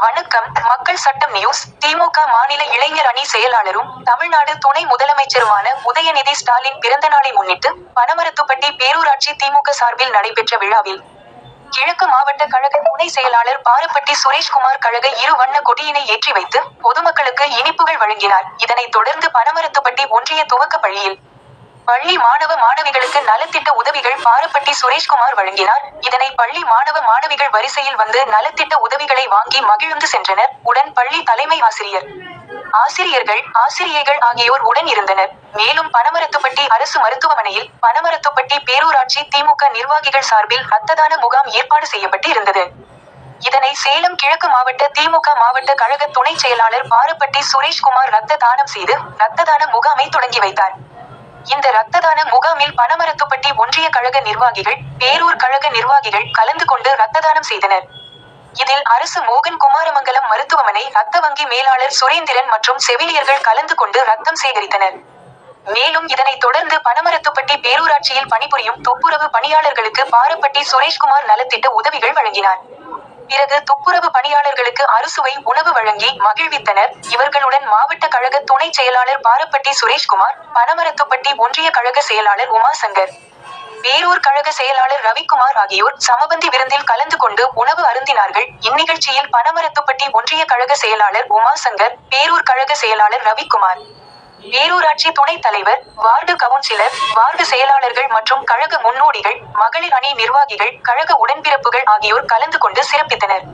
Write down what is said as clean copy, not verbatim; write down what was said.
வணக்கம். மக்கள் சட்டம் நியூஸ். திமுக மாநில இளைஞர் அணி செயலாளரும் தமிழ்நாடு துணை முதலமைச்சருமான உதயநிதி ஸ்டாலின் பிறந்தநாளை முன்னிட்டு பனமரத்துப்பட்டி பேரூராட்சி திமுக சார்பில் நடைபெற்ற விழாவில் கிழக்கு மாவட்ட கழக துணை செயலாளர் பாரப்பட்டி சுரேஷ்குமார் கழக இரு வண்ண கொடியினை ஏற்றி வைத்து பொதுமக்களுக்கு இனிப்புகள் வழங்கினார். இதனைத் தொடர்ந்து பனமரத்துப்பட்டி ஒன்றிய துவக்க பள்ளியில் பள்ளி மாணவ மாணவிகளுக்கு நலத்திட்ட உதவிகள் பாரப்பட்டி சுரேஷ்குமார் வழங்கினார். இதனை பள்ளி மாணவ மாணவிகள் வரிசையில் வந்து நலத்திட்ட உதவிகளை வாங்கி மகிழ்ந்து சென்றனர். உடன் பள்ளி தலைமை ஆசிரியர்கள் ஆசிரியைகள் ஆகியோர் உடன் இருந்தனர். மேலும் பனமரத்துப்பட்டி அரசு மருத்துவமனையில் பனமரத்துப்பட்டி பேரூராட்சி திமுக நிர்வாகிகள் சார்பில் ரத்ததான முகாம் ஏற்பாடு செய்யப்பட்டு இருந்தது. இதனை சேலம் கிழக்கு மாவட்ட திமுக மாவட்ட கழக துணை செயலாளர் பாரப்பட்டி சுரேஷ்குமார் ரத்த தானம் செய்து ரத்ததான முகாமை தொடங்கி வைத்தார். இந்த ரத்ததான முகாமில் பனமரத்துப்பட்டி ஒன்றிய கழக நிர்வாகிகள் பேரூர் கழக நிர்வாகிகள் கலந்து கொண்டு ரத்ததானம் செய்தனர். இதில் அரசு மோகன் குமாரமங்கலம் மருத்துவமனை ரத்த வங்கி மேலாளர் சுரேந்திரன் மற்றும் செவிலியர்கள் கலந்து கொண்டு ரத்தம் சேகரித்தனர். மேலும் இதனைத் தொடர்ந்து பனமரத்துப்பட்டி பேரூராட்சியில் பணிபுரியும் துப்புரவு பணியாளர்களுக்கு பாரப்பட்டி சுரேஷ்குமார் நலத்திட்ட உதவிகள் வழங்கினார். பிறகு துப்புரவு பணியாளர்களுக்கு அறுசுவை உணவு வழங்கி மகிழ்வித்தனர். இவர்களுடன் மாவட்ட கழக துணை செயலாளர் பாரப்பட்டி சுரேஷ்குமார், பனமரத்துப்பட்டி ஒன்றிய கழக செயலாளர் உமாசங்கர், பேரூர் கழக செயலாளர் ரவிக்குமார் ஆகியோர் சமபந்தி விருந்தில் கலந்து கொண்டு உணவு அருந்தினார்கள். இந்நிகழ்ச்சியில் பனமரத்துப்பட்டி ஒன்றிய கழக செயலாளர் உமாசங்கர், பேரூர் கழக செயலாளர் ரவிக்குமார், பேரூராட்சி துணைத் தலைவர், வார்டு கவுன்சிலர், வார்டு செயலாளர்கள் மற்றும் கழக முன்னோடிகள், மகளிர் அணி நிர்வாகிகள், கழக உடன்பிறப்புகள் ஆகியோர் கலந்து கொண்டு சிறப்பித்தனர்.